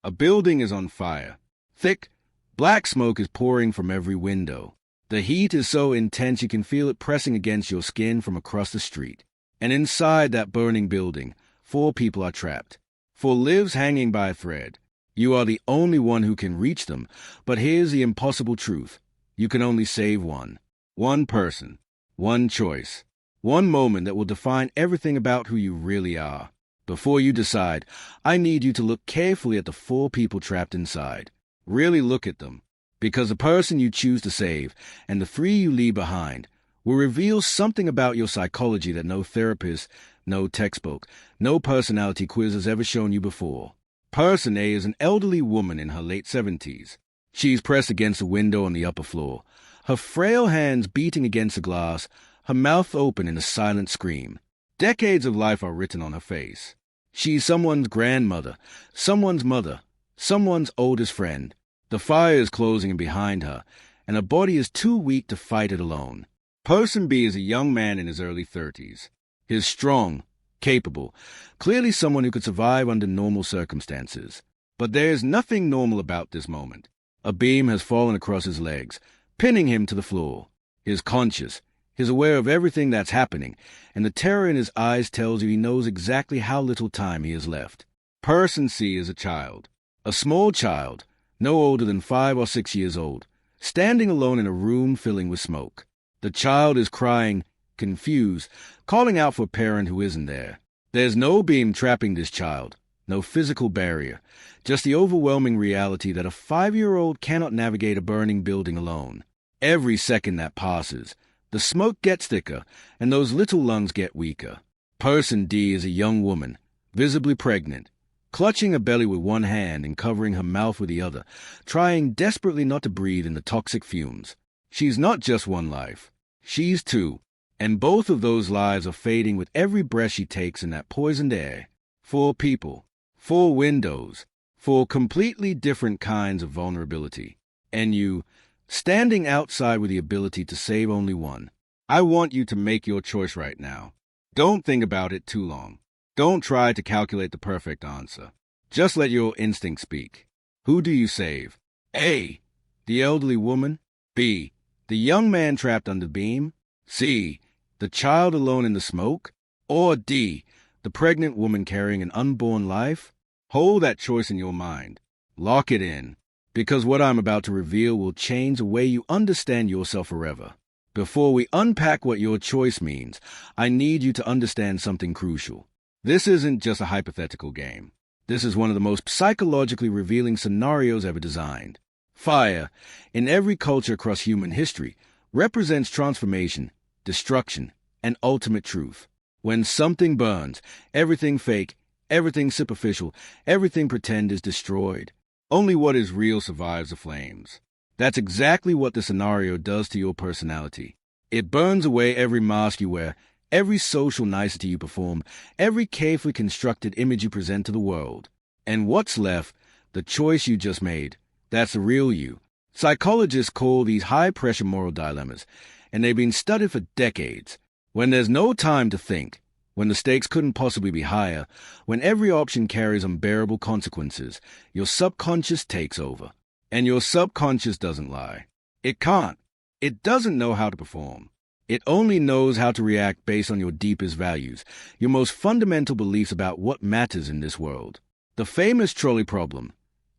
A building is on fire. Thick, black smoke is pouring from every window. The heat is so intense you can feel it pressing against your skin from across the street. And inside that burning building, 4 people are trapped. 4 lives hanging by a thread. You are the only one who can reach them, but here's the impossible truth. You can only save one. One person. One choice. One moment that will define everything about who you really are. Before you decide, I need you to look carefully at the 4 people trapped inside. Really look at them. Because the person you choose to save and the 3 you leave behind will reveal something about your psychology that no therapist, no textbook, no personality quiz has ever shown you before. Person A is an elderly woman in her late 70s. She's pressed against a window on the upper floor, her frail hands beating against the glass, her mouth open in a silent scream. Decades of life are written on her face. She's someone's grandmother, someone's mother, someone's oldest friend. The fire is closing in behind her, and her body is too weak to fight it alone. Person B is a young man in his early 30s. He's strong, capable, clearly someone who could survive under normal circumstances. But there is nothing normal about this moment. A beam has fallen across his legs, pinning him to the floor. He is conscious. He is aware of everything that's happening, and the terror in his eyes tells you he knows exactly how little time he has left. Person C is a child. A small child, no older than 5 or 6 years old, standing alone in a room filling with smoke. The child is crying, confused, calling out for a parent who isn't there. There's no beam trapping this child, no physical barrier, just the overwhelming reality that a 5-year-old cannot navigate a burning building alone. Every second that passes, the smoke gets thicker, and those little lungs get weaker. Person D is a young woman, visibly pregnant, clutching her belly with one hand and covering her mouth with the other, trying desperately not to breathe in the toxic fumes. She's not just one life. She's 2, and both of those lives are fading with every breath she takes in that poisoned air. 4 people, 4 windows, 4 completely different kinds of vulnerability. And you, standing outside with the ability to save only one. I want you to make your choice right now. Don't think about it too long. Don't try to calculate the perfect answer. Just let your instinct speak. Who do you save? A, the elderly woman. B, the young man trapped under the beam. C, the child alone in the smoke. Or D, the pregnant woman carrying an unborn life. Hold that choice in your mind. Lock it in. Because what I'm about to reveal will change the way you understand yourself forever. Before we unpack what your choice means, I need you to understand something crucial. This isn't just a hypothetical game. This is one of the most psychologically revealing scenarios ever designed. Fire, in every culture across human history, represents transformation, destruction, and ultimate truth. When something burns, everything fake, everything superficial, everything pretend is destroyed. Only what is real survives the flames. That's exactly what the scenario does to your personality. It burns away every mask you wear, every social nicety you perform, every carefully constructed image you present to the world. And what's left? The choice you just made. That's the real you. Psychologists call these high-pressure moral dilemmas, and they've been studied for decades. When there's no time to think, when the stakes couldn't possibly be higher, when every option carries unbearable consequences, your subconscious takes over. And your subconscious doesn't lie. It can't. It doesn't know how to perform. It only knows how to react based on your deepest values, your most fundamental beliefs about what matters in this world. The famous trolley problem,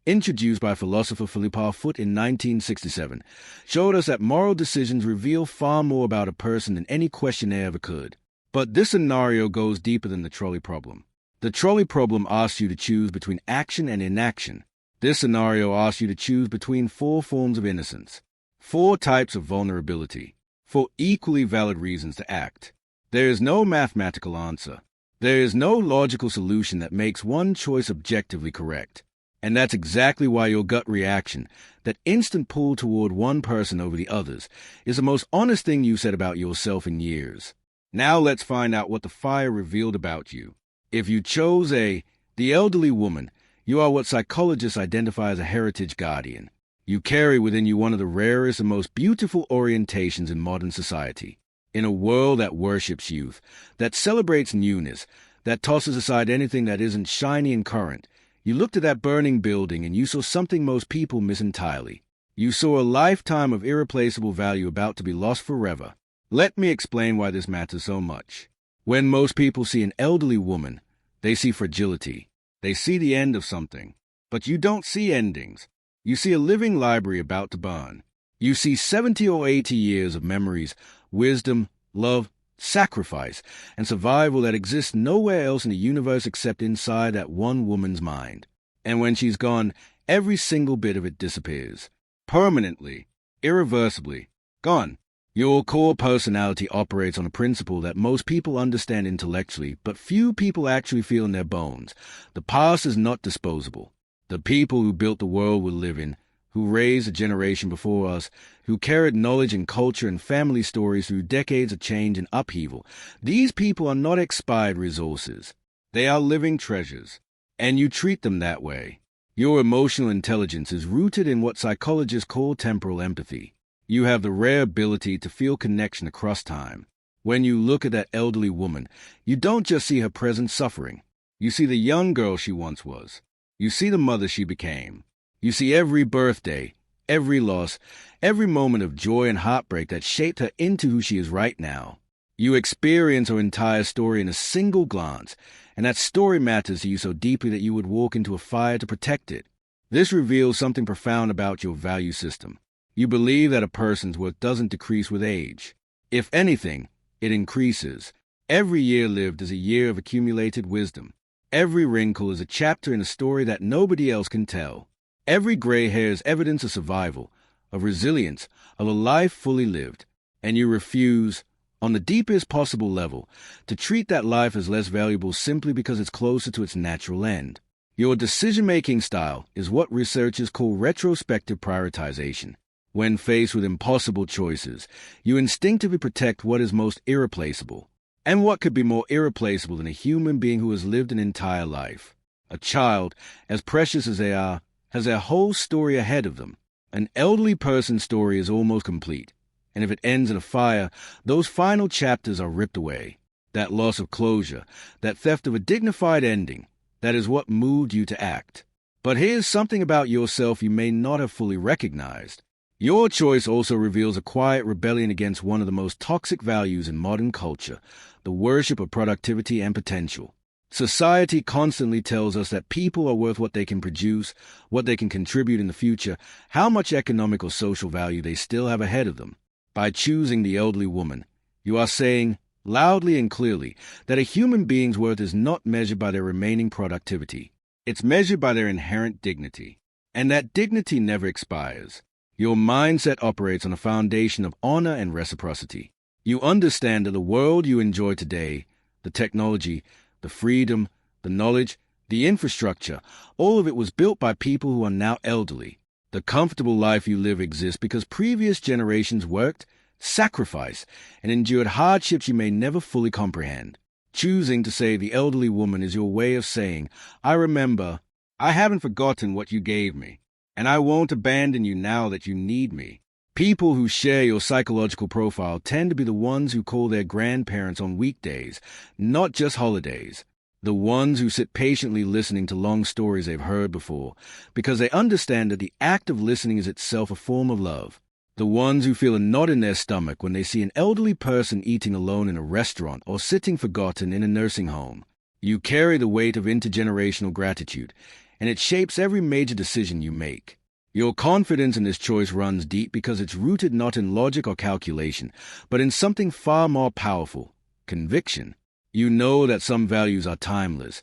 introduced by philosopher Philippa Foot in 1967, showed us that moral decisions reveal far more about a person than any questionnaire ever could. But this scenario goes deeper than the trolley problem. The trolley problem asks you to choose between action and inaction. This scenario asks you to choose between 4 forms of innocence, 4 types of vulnerability, 4 equally valid reasons to act. There is no mathematical answer. There is no logical solution that makes one choice objectively correct. And that's exactly why your gut reaction, that instant pull toward one person over the others, is the most honest thing you've said about yourself in years. Now let's find out what the fire revealed about you. If you chose A, the elderly woman, you are what psychologists identify as a heritage guardian. You carry within you one of the rarest and most beautiful orientations in modern society. In a world that worships youth, that celebrates newness, that tosses aside anything that isn't shiny and current, You looked at that burning building and you saw something most people miss entirely. You saw a lifetime of irreplaceable value about to be lost forever. Let me explain why this matters so much. When most people see an elderly woman, they see fragility. They see the end of something. But you don't see endings. You see a living library about to burn. You see 70 or 80 years of memories, wisdom, love, sacrifice, and survival that exists nowhere else in the universe except inside that one woman's mind. And when she's gone, every single bit of it disappears. Permanently, irreversibly, gone. Your core personality operates on a principle that most people understand intellectually, but few people actually feel in their bones. The past is not disposable. The people who built the world we live in, who raised a generation before us, who carried knowledge and culture and family stories through decades of change and upheaval, these people are not expired resources. They are living treasures, and you treat them that way. Your emotional intelligence is rooted in what psychologists call temporal empathy. You have the rare ability to feel connection across time. When you look at that elderly woman, you don't just see her present suffering. You see the young girl she once was. You see the mother she became. You see every birthday, every loss, every moment of joy and heartbreak that shaped her into who she is right now. You experience her entire story in a single glance, and that story matters to you so deeply that you would walk into a fire to protect it. This reveals something profound about your value system. You believe that a person's worth doesn't decrease with age. If anything, it increases. Every year lived is a year of accumulated wisdom. Every wrinkle is a chapter in a story that nobody else can tell. Every gray hair is evidence of survival, of resilience, of a life fully lived. And you refuse, on the deepest possible level, to treat that life as less valuable simply because it's closer to its natural end. Your decision-making style is what researchers call retrospective prioritization. When faced with impossible choices, you instinctively protect what is most irreplaceable. And what could be more irreplaceable than a human being who has lived an entire life? A child, as precious as they are, has their whole story ahead of them. An elderly person's story is almost complete, and if it ends in a fire, those final chapters are ripped away. That loss of closure, that theft of a dignified ending, that is what moved you to act. But here's something about yourself you may not have fully recognized. Your choice also reveals a quiet rebellion against one of the most toxic values in modern culture, the worship of productivity and potential. Society constantly tells us that people are worth what they can produce, what they can contribute in the future, how much economic or social value they still have ahead of them. By choosing the elderly woman, you are saying, loudly and clearly, that a human being's worth is not measured by their remaining productivity. It's measured by their inherent dignity. And that dignity never expires. Your mindset operates on a foundation of honor and reciprocity. You understand that the world you enjoy today, the technology, the freedom, the knowledge, the infrastructure, all of it was built by people who are now elderly. The comfortable life you live exists because previous generations worked, sacrificed, and endured hardships you may never fully comprehend. Choosing to say the elderly woman is your way of saying, I remember, I haven't forgotten what you gave me. And I won't abandon you now that you need me. People who share your psychological profile tend to be the ones who call their grandparents on weekdays, not just holidays. The ones who sit patiently listening to long stories they've heard before, because they understand that the act of listening is itself a form of love. The ones who feel a knot in their stomach when they see an elderly person eating alone in a restaurant or sitting forgotten in a nursing home. You carry the weight of intergenerational gratitude, and it shapes every major decision you make. Your confidence in this choice runs deep because it's rooted not in logic or calculation, but in something far more powerful, conviction. You know that some values are timeless,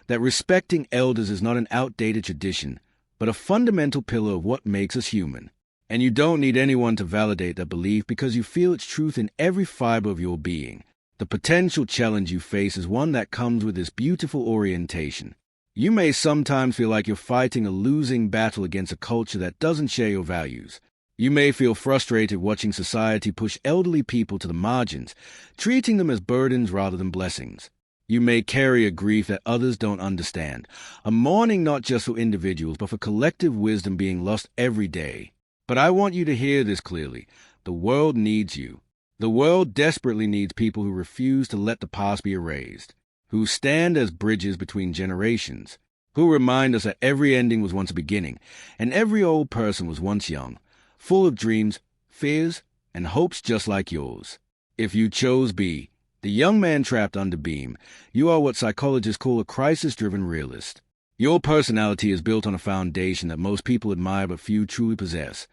that respecting elders is not an outdated tradition, but a fundamental pillar of what makes us human. And you don't need anyone to validate that belief because you feel its truth in every fiber of your being. The potential challenge you face is one that comes with this beautiful orientation. You may sometimes feel like you're fighting a losing battle against a culture that doesn't share your values. You may feel frustrated watching society push elderly people to the margins, treating them as burdens rather than blessings. You may carry a grief that others don't understand, a mourning not just for individuals but for collective wisdom being lost every day. But I want you to hear this clearly. The world needs you. The world desperately needs people who refuse to let the past be erased, who stand as bridges between generations, who remind us that every ending was once a beginning, and every old person was once young, full of dreams, fears, and hopes just like yours. If you chose B, the young man trapped under beam, you are what psychologists call a crisis-driven realist. Your personality is built on a foundation that most people admire but few truly possess.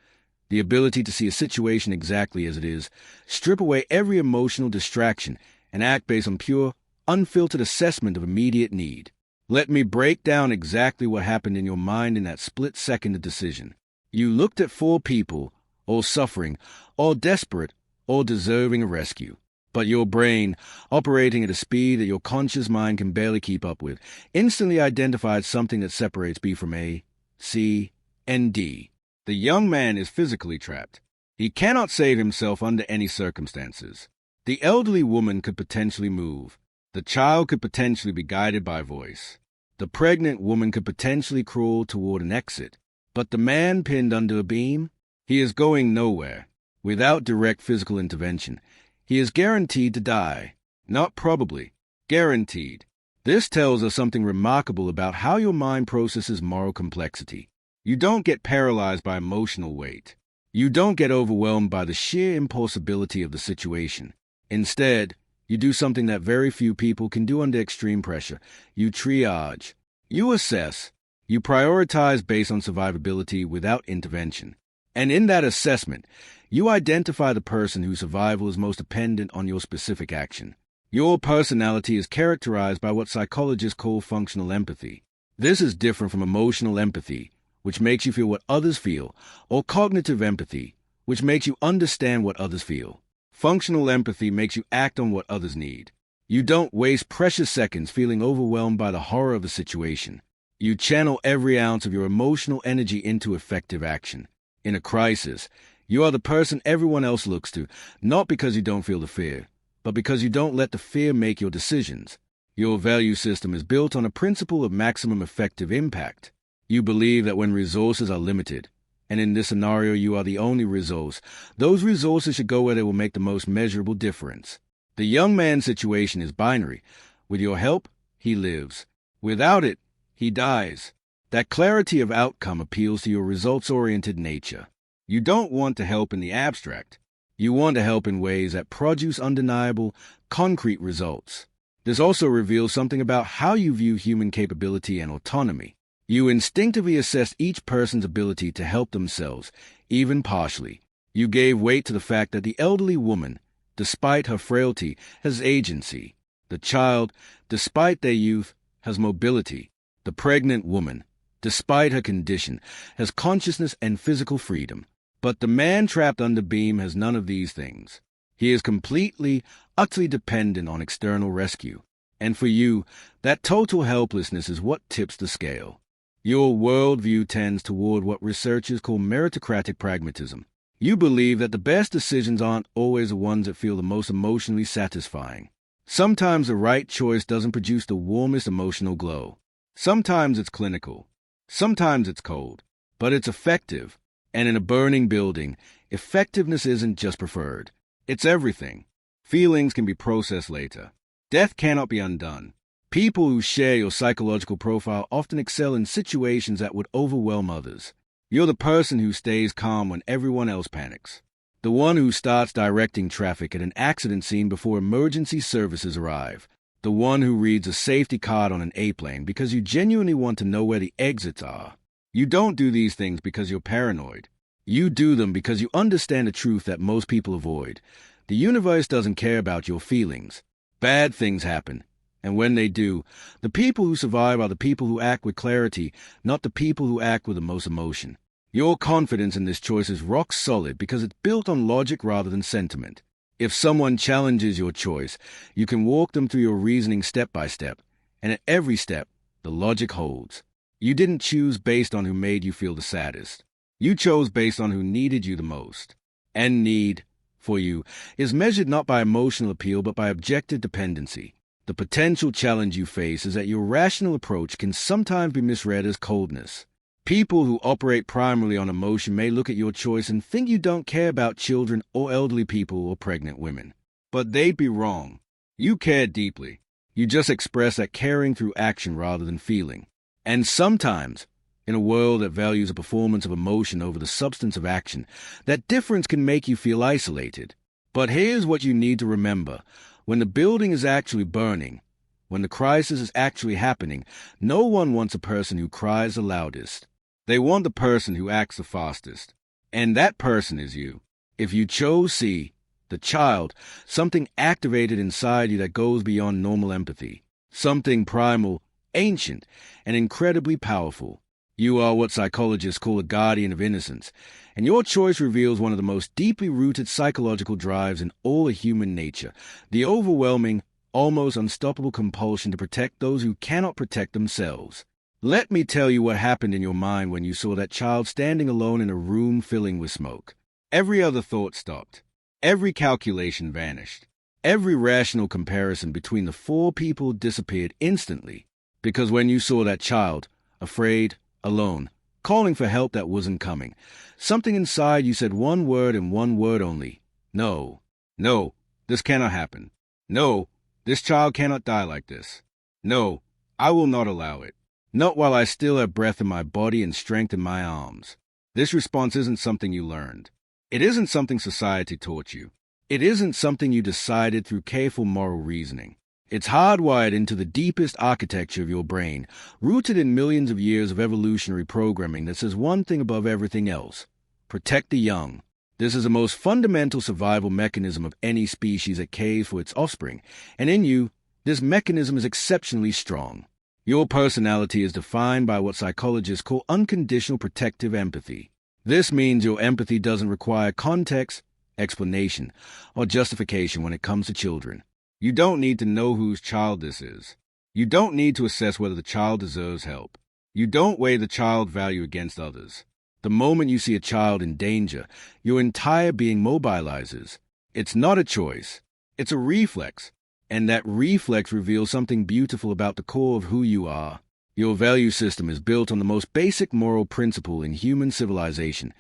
The ability to see a situation exactly as it is, strip away every emotional distraction, and act based on pure, unfiltered assessment of immediate need. Let me break down exactly what happened in your mind in that split-second decision. You looked at 4 people, all suffering, all desperate, all deserving a rescue. But your brain, operating at a speed that your conscious mind can barely keep up with, instantly identified something that separates B from A, C, and D. The young man is physically trapped. He cannot save himself under any circumstances. The elderly woman could potentially move. The child could potentially be guided by voice. The pregnant woman could potentially crawl toward an exit. But the man pinned under a beam? He is going nowhere. Without direct physical intervention, he is guaranteed to die. Not probably. Guaranteed. This tells us something remarkable about how your mind processes moral complexity. You don't get paralyzed by emotional weight. You don't get overwhelmed by the sheer impossibility of the situation. Instead, you do something that very few people can do under extreme pressure. You triage. You assess. You prioritize based on survivability without intervention. And in that assessment, you identify the person whose survival is most dependent on your specific action. Your personality is characterized by what psychologists call functional empathy. This is different from emotional empathy, which makes you feel what others feel, or cognitive empathy, which makes you understand what others feel. Functional empathy makes you act on what others need. You don't waste precious seconds feeling overwhelmed by the horror of the situation. You channel every ounce of your emotional energy into effective action. In a crisis, you are the person everyone else looks to, not because you don't feel the fear, but because you don't let the fear make your decisions. Your value system is built on a principle of maximum effective impact. You believe that when resources are limited, and in this scenario you are the only resource, those resources should go where they will make the most measurable difference. The young man's situation is binary. With your help, he lives. Without it, he dies. That clarity of outcome appeals to your results-oriented nature. You don't want to help in the abstract. You want to help in ways that produce undeniable, concrete results. This also reveals something about how you view human capability and autonomy. You instinctively assess each person's ability to help themselves, even partially. You gave weight to the fact that the elderly woman, despite her frailty, has agency. The child, despite their youth, has mobility. The pregnant woman, despite her condition, has consciousness and physical freedom. But the man trapped under beam has none of these things. He is completely, utterly dependent on external rescue. And for you, that total helplessness is what tips the scale. Your worldview tends toward what researchers call meritocratic pragmatism. You believe that the best decisions aren't always the ones that feel the most emotionally satisfying. Sometimes the right choice doesn't produce the warmest emotional glow. Sometimes it's clinical. Sometimes it's cold. But it's effective. And in a burning building, effectiveness isn't just preferred. It's everything. Feelings can be processed later. Death cannot be undone. People who share your psychological profile often excel in situations that would overwhelm others. You're the person who stays calm when everyone else panics. The one who starts directing traffic at an accident scene before emergency services arrive. The one who reads a safety card on an A-plane because you genuinely want to know where the exits are. You don't do these things because you're paranoid. You do them because you understand a truth that most people avoid. The universe doesn't care about your feelings. Bad things happen. And when they do, the people who survive are the people who act with clarity, not the people who act with the most emotion. Your confidence in this choice is rock solid because it's built on logic rather than sentiment. If someone challenges your choice, you can walk them through your reasoning step by step, and at every step, the logic holds. You didn't choose based on who made you feel the saddest. You chose based on who needed you the most. And need, for you, is measured not by emotional appeal but by objective dependency. The potential challenge you face is that your rational approach can sometimes be misread as coldness. People who operate primarily on emotion may look at your choice and think you don't care about children or elderly people or pregnant women. But they'd be wrong. You care deeply. You just express that caring through action rather than feeling. And sometimes, in a world that values a performance of emotion over the substance of action, that difference can make you feel isolated. But here's what you need to remember. When the building is actually burning, when the crisis is actually happening, no one wants a person who cries the loudest. They want the person who acts the fastest. And that person is you. If you chose C, the child, something activated inside you that goes beyond normal empathy, something primal, ancient, and incredibly powerful. You are what psychologists call a guardian of innocence, and your choice reveals one of the most deeply rooted psychological drives in all of human nature, the overwhelming, almost unstoppable compulsion to protect those who cannot protect themselves. Let me tell you what happened in your mind when you saw that child standing alone in a room filling with smoke. Every other thought stopped. Every calculation vanished. Every rational comparison between the four people disappeared instantly. Because when you saw that child, afraid, alone, calling for help that wasn't coming, something inside you said one word and one word only. No. No, this cannot happen. No, this child cannot die like this. No, I will not allow it. Not while I still have breath in my body and strength in my arms. This response isn't something you learned. It isn't something society taught you. It isn't something you decided through careful moral reasoning. It's hardwired into the deepest architecture of your brain, rooted in millions of years of evolutionary programming that says one thing above everything else: protect the young. This is the most fundamental survival mechanism of any species that cares for its offspring, and in you, this mechanism is exceptionally strong. Your personality is defined by what psychologists call unconditional protective empathy. This means your empathy doesn't require context, explanation, or justification when it comes to children. You don't need to know whose child this is. You don't need to assess whether the child deserves help. You don't weigh the child value against others. The moment you see a child in danger, your entire being mobilizes. It's not a choice. It's a reflex. And that reflex reveals something beautiful about the core of who you are. Your value system is built on the most basic moral principle in human civilization.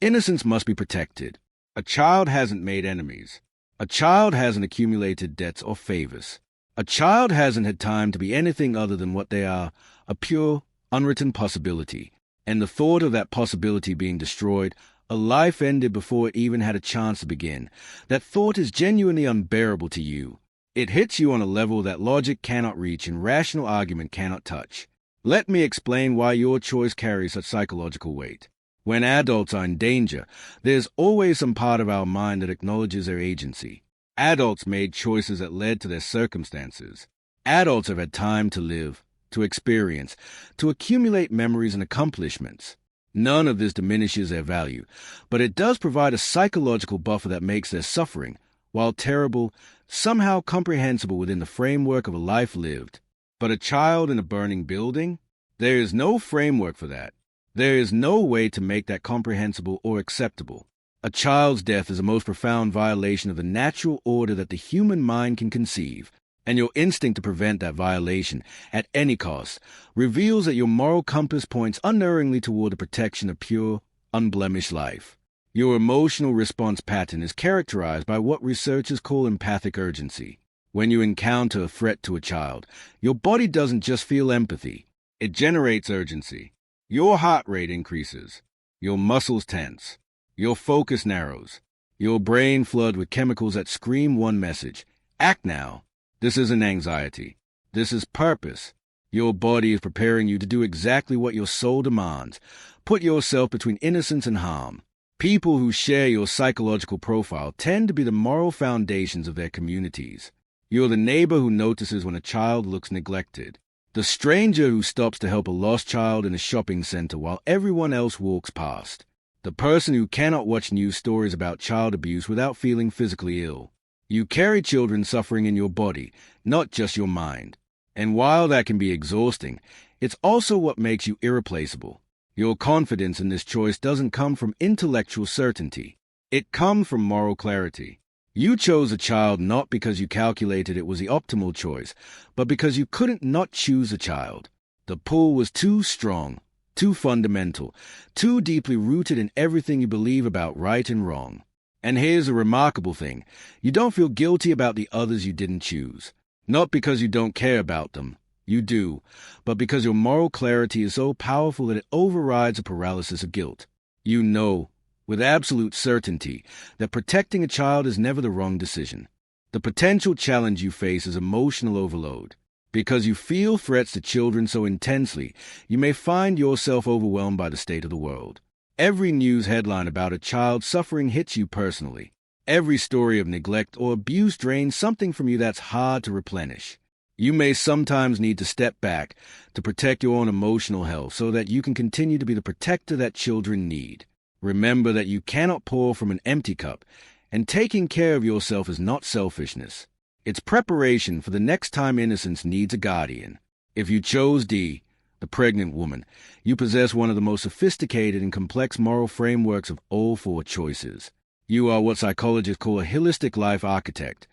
Innocence must be protected. A child hasn't made enemies. A child hasn't accumulated debts or favors. A child hasn't had time to be anything other than what they are, a pure, unwritten possibility. And the thought of that possibility being destroyed, a life ended before it even had a chance to begin, that thought is genuinely unbearable to you. It hits you on a level that logic cannot reach and rational argument cannot touch. Let me explain why your choice carries such psychological weight. When adults are in danger, there's always some part of our mind that acknowledges their agency. Adults made choices that led to their circumstances. Adults have had time to live, to experience, to accumulate memories and accomplishments. None of this diminishes their value, but it does provide a psychological buffer that makes their suffering, while terrible, somehow comprehensible within the framework of a life lived. But a child in a burning building? There is no framework for that. There is no way to make that comprehensible or acceptable. A child's death is the most profound violation of the natural order that the human mind can conceive, and your instinct to prevent that violation, at any cost, reveals that your moral compass points unerringly toward the protection of pure, unblemished life. Your emotional response pattern is characterized by what researchers call empathic urgency. When you encounter a threat to a child, your body doesn't just feel empathy. It generates urgency. Your heart rate increases. Your muscles tense. Your focus narrows. Your brain floods with chemicals that scream one message: act now. This isn't anxiety. This is purpose. Your body is preparing you to do exactly what your soul demands. Put yourself between innocence and harm. People who share your psychological profile tend to be the moral foundations of their communities. You're the neighbor who notices when a child looks neglected. The stranger who stops to help a lost child in a shopping center while everyone else walks past. The person who cannot watch news stories about child abuse without feeling physically ill. You carry children suffering in your body, not just your mind. And while that can be exhausting, it's also what makes you irreplaceable. Your confidence in this choice doesn't come from intellectual certainty. It comes from moral clarity. You chose a child not because you calculated it was the optimal choice, but because you couldn't not choose a child. The pull was too strong, too fundamental, too deeply rooted in everything you believe about right and wrong. And here's a remarkable thing. You don't feel guilty about the others you didn't choose. Not because you don't care about them, You do, but because your moral clarity is so powerful that it overrides a paralysis of guilt. You know, with absolute certainty, that protecting a child is never the wrong decision. The potential challenge you face is emotional overload. Because you feel threats to children so intensely, you may find yourself overwhelmed by the state of the world. Every news headline about a child suffering hits you personally. Every story of neglect or abuse drains something from you that's hard to replenish. You may sometimes need to step back to protect your own emotional health so that you can continue to be the protector that children need. Remember that you cannot pour from an empty cup, and taking care of yourself is not selfishness. It's preparation for the next time innocence needs a guardian. If you chose D, the pregnant woman, you possess one of the most sophisticated and complex moral frameworks of all four choices. You are what psychologists call a holistic life architect,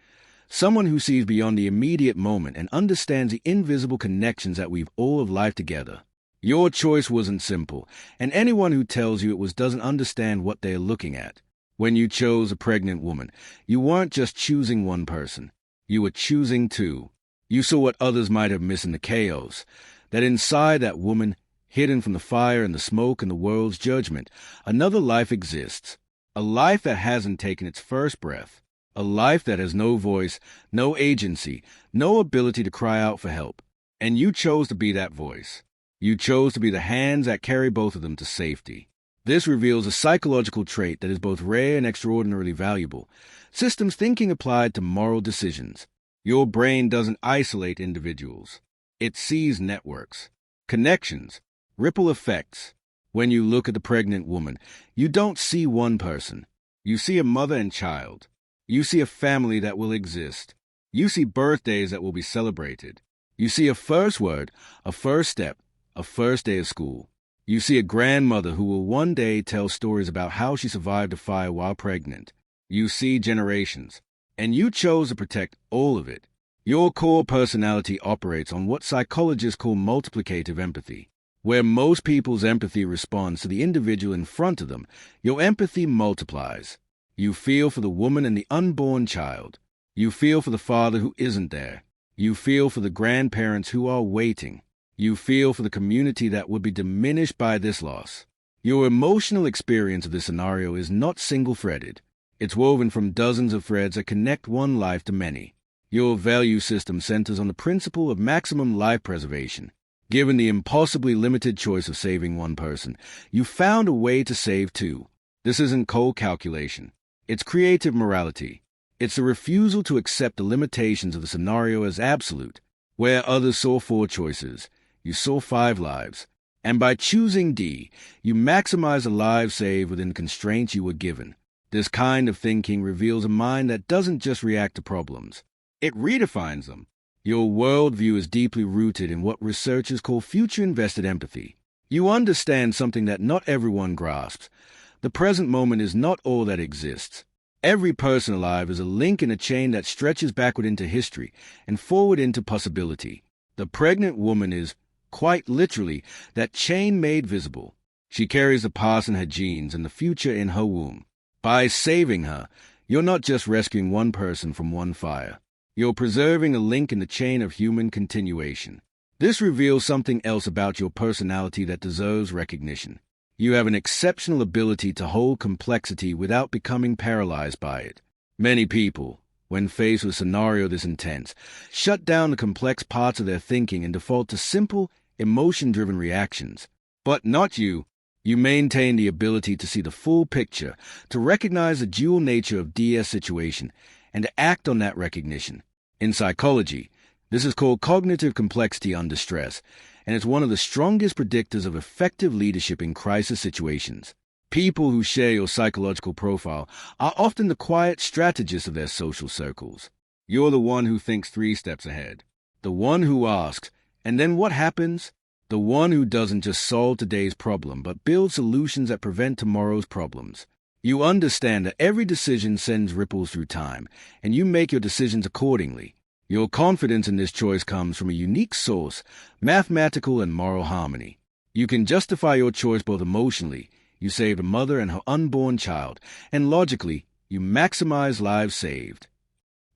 someone who sees beyond the immediate moment and understands the invisible connections that weave all of life together. Your choice wasn't simple, and anyone who tells you it was doesn't understand what they are looking at. When you chose a pregnant woman, you weren't just choosing one person. You were choosing two. You saw what others might have missed in the chaos, that inside that woman, hidden from the fire and the smoke and the world's judgment, another life exists. A life that hasn't taken its first breath. A life that has no voice, no agency, no ability to cry out for help. And you chose to be that voice. You chose to be the hands that carry both of them to safety. This reveals a psychological trait that is both rare and extraordinarily valuable. Systems thinking applied to moral decisions. Your brain doesn't isolate individuals. It sees networks, connections, ripple effects. When you look at the pregnant woman, you don't see one person. You see a mother and child. You see a family that will exist. You see birthdays that will be celebrated. You see a first word, a first step, a first day of school. You see a grandmother who will one day tell stories about how she survived a fire while pregnant. You see generations, and you chose to protect all of it. Your core personality operates on what psychologists call multiplicative empathy. Where most people's empathy responds to the individual in front of them, your empathy multiplies. You feel for the woman and the unborn child. You feel for the father who isn't there. You feel for the grandparents who are waiting. You feel for the community that would be diminished by this loss. Your emotional experience of this scenario is not single-threaded. It's woven from dozens of threads that connect one life to many. Your value system centers on the principle of maximum life preservation. Given the impossibly limited choice of saving one person, you found a way to save two. This isn't cold calculation. It's creative morality. It's the refusal to accept the limitations of the scenario as absolute. Where others saw 4 choices, you saw 5 lives. And by choosing D, you maximize the lives saved within the constraints you were given. This kind of thinking reveals a mind that doesn't just react to problems. It redefines them. Your worldview is deeply rooted in what researchers call future-invested empathy. You understand something that not everyone grasps. The present moment is not all that exists. Every person alive is a link in a chain that stretches backward into history and forward into possibility. The pregnant woman is, quite literally, that chain made visible. She carries the past in her genes and the future in her womb. By saving her, you're not just rescuing one person from one fire. You're preserving a link in the chain of human continuation. This reveals something else about your personality that deserves recognition. You have an exceptional ability to hold complexity without becoming paralyzed by it. Many people, when faced with a scenario this intense, shut down the complex parts of their thinking and default to simple, emotion-driven reactions. But not you. You maintain the ability to see the full picture, to recognize the dual nature of DS situation, and to act on that recognition. In psychology, this is called cognitive complexity under stress, and it's one of the strongest predictors of effective leadership in crisis situations. People who share your psychological profile are often the quiet strategists of their social circles. You're the one who thinks 3 steps ahead. The one who asks, and then what happens? The one who doesn't just solve today's problem, but builds solutions that prevent tomorrow's problems. You understand that every decision sends ripples through time, and you make your decisions accordingly. Your confidence in this choice comes from a unique source, mathematical and moral harmony. You can justify your choice both emotionally, you saved a mother and her unborn child, and logically, you maximize lives saved.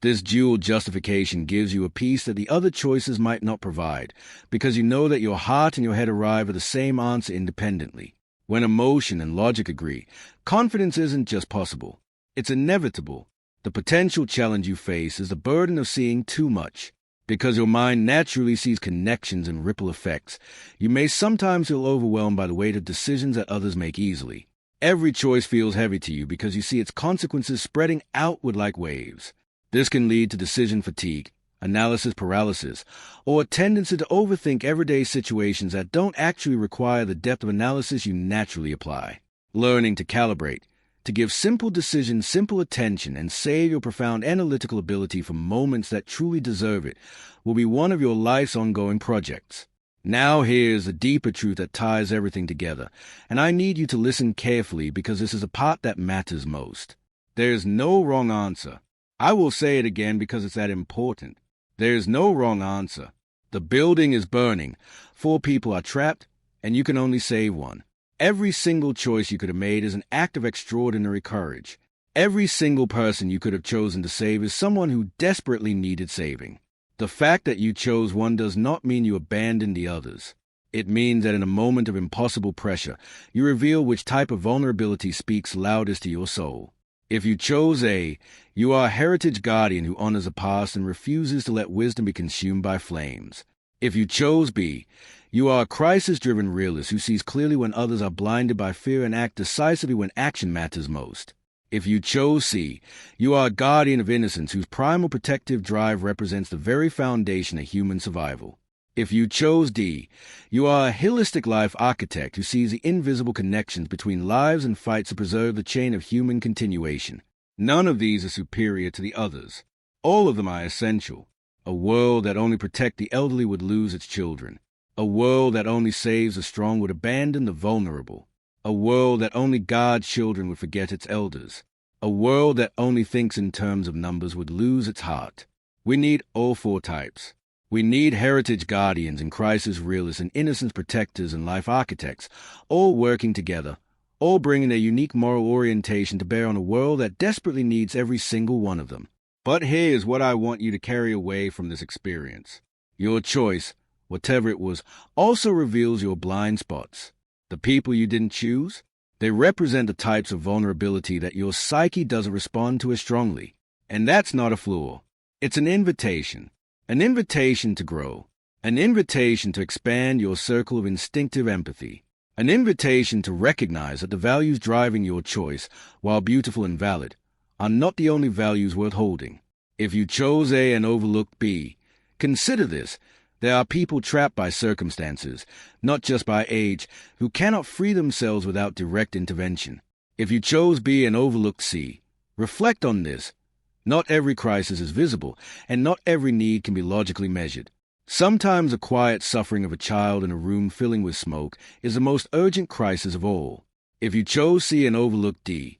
This dual justification gives you a peace that the other choices might not provide, because you know that your heart and your head arrive at the same answer independently. When emotion and logic agree, confidence isn't just possible, it's inevitable. The potential challenge you face is the burden of seeing too much. Because your mind naturally sees connections and ripple effects, you may sometimes feel overwhelmed by the weight of decisions that others make easily. Every choice feels heavy to you because you see its consequences spreading outward like waves. This can lead to decision fatigue, analysis paralysis, or a tendency to overthink everyday situations that don't actually require the depth of analysis you naturally apply. Learning to calibrate, to give simple decisions simple attention and save your profound analytical ability for moments that truly deserve it will be one of your life's ongoing projects. Now here's the deeper truth that ties everything together, and I need you to listen carefully because this is the part that matters most. There's no wrong answer. I will say it again because it's that important. There's no wrong answer. The building is burning, 4 people are trapped, and you can only save one. Every single choice you could have made is an act of extraordinary courage. Every single person you could have chosen to save is someone who desperately needed saving. The fact that you chose one does not mean you abandoned the others. It means that in a moment of impossible pressure, you reveal which type of vulnerability speaks loudest to your soul. If you chose A, you are a heritage guardian who honors the past and refuses to let wisdom be consumed by flames. If you chose B, you are a crisis-driven realist who sees clearly when others are blinded by fear and act decisively when action matters most. If you chose C, you are a guardian of innocence whose primal protective drive represents the very foundation of human survival. If you chose D, you are a holistic life architect who sees the invisible connections between lives and fights to preserve the chain of human continuation. None of these are superior to the others. All of them are essential. A world that only protects the elderly would lose its children. A world that only saves the strong would abandon the vulnerable. A world that only guards children would forget its elders. A world that only thinks in terms of numbers would lose its heart. We need all 4 types. We need heritage guardians and crisis realists and innocence protectors and life architects, all working together, all bringing their unique moral orientation to bear on a world that desperately needs every single one of them. But here's what I want you to carry away from this experience. Your choice, whatever it was, also reveals your blind spots. The people you didn't choose, they represent the types of vulnerability that your psyche doesn't respond to as strongly. And that's not a flaw. It's an invitation. An invitation to grow. An invitation to expand your circle of instinctive empathy. An invitation to recognize that the values driving your choice, while beautiful and valid, are not the only values worth holding. If you chose A and overlooked B, consider this. There are people trapped by circumstances, not just by age, who cannot free themselves without direct intervention. If you chose B and overlooked C, reflect on this. Not every crisis is visible, and not every need can be logically measured. Sometimes the quiet suffering of a child in a room filling with smoke is the most urgent crisis of all. If you chose C and overlooked D,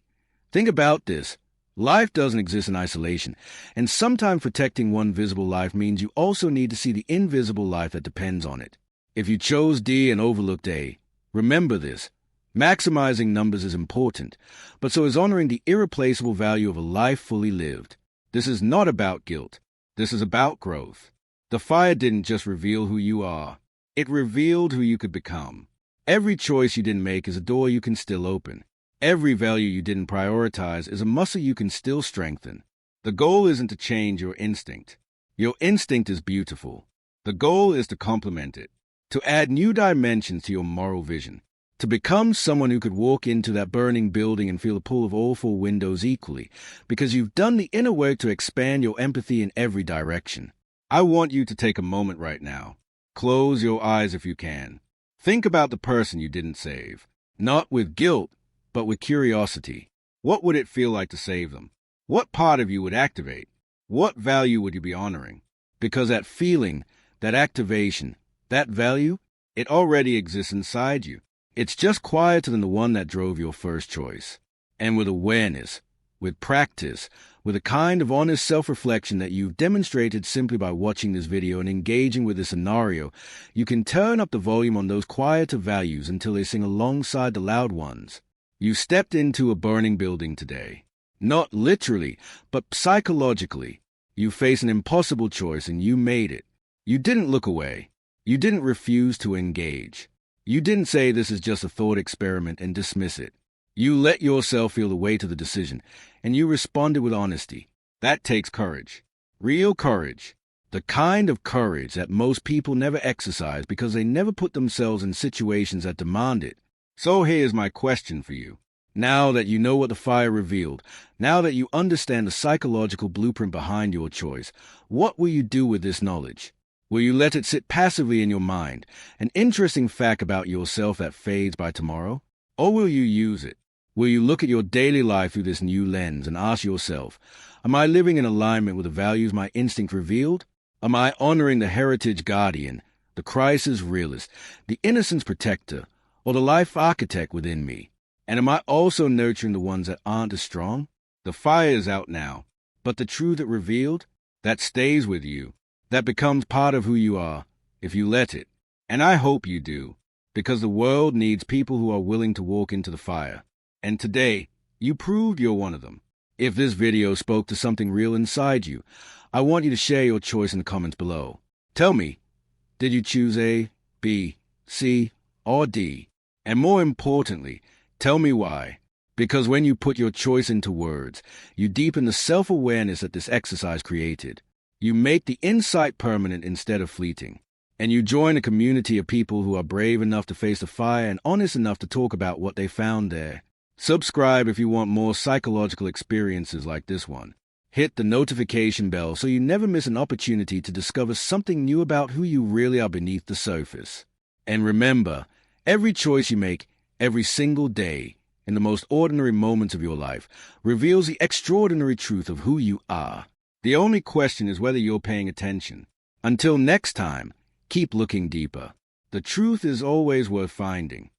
think about this. Life doesn't exist in isolation, and sometimes protecting one visible life means you also need to see the invisible life that depends on it. If you chose D and overlooked A, remember this. Maximizing numbers is important, but so is honoring the irreplaceable value of a life fully lived. This is not about guilt. This is about growth. The fire didn't just reveal who you are. It revealed who you could become. Every choice you didn't make is a door you can still open. Every value you didn't prioritize is a muscle you can still strengthen. The goal isn't to change your instinct. Your instinct is beautiful. The goal is to complement it, to add new dimensions to your moral vision. To become someone who could walk into that burning building and feel the pull of all 4 windows equally, because you've done the inner work to expand your empathy in every direction. I want you to take a moment right now. Close your eyes if you can. Think about the person you didn't save. Not with guilt, but with curiosity. What would it feel like to save them? What part of you would activate? What value would you be honoring? Because that feeling, that activation, that value, it already exists inside you. It's just quieter than the one that drove your first choice. And with awareness, with practice, with a kind of honest self-reflection that you've demonstrated simply by watching this video and engaging with this scenario, you can turn up the volume on those quieter values until they sing alongside the loud ones. You stepped into a burning building today. Not literally, but psychologically. You face an impossible choice and you made it. You didn't look away. You didn't refuse to engage. You didn't say this is just a thought experiment and dismiss it. You let yourself feel the weight of the decision, and you responded with honesty. That takes courage. Real courage. The kind of courage that most people never exercise because they never put themselves in situations that demand it. So here's my question for you. Now that you know what the fire revealed, now that you understand the psychological blueprint behind your choice, what will you do with this knowledge? Will you let it sit passively in your mind, an interesting fact about yourself that fades by tomorrow? Or will you use it? Will you look at your daily life through this new lens and ask yourself, am I living in alignment with the values my instinct revealed? Am I honoring the heritage guardian, the crisis realist, the innocence protector, or the life architect within me? And am I also nurturing the ones that aren't as strong? The fire is out now, but the truth it revealed, that stays with you, that becomes part of who you are, if you let it. And I hope you do, because the world needs people who are willing to walk into the fire. And today, you proved you're one of them. If this video spoke to something real inside you, I want you to share your choice in the comments below. Tell me, did you choose A, B, C, or D? And more importantly, tell me why. Because when you put your choice into words, you deepen the self-awareness that this exercise created. You make the insight permanent instead of fleeting. And you join a community of people who are brave enough to face the fire and honest enough to talk about what they found there. Subscribe if you want more psychological experiences like this one. Hit the notification bell so you never miss an opportunity to discover something new about who you really are beneath the surface. And remember, every choice you make, every single day, in the most ordinary moments of your life, reveals the extraordinary truth of who you are. The only question is whether you're paying attention. Until next time, keep looking deeper. The truth is always worth finding.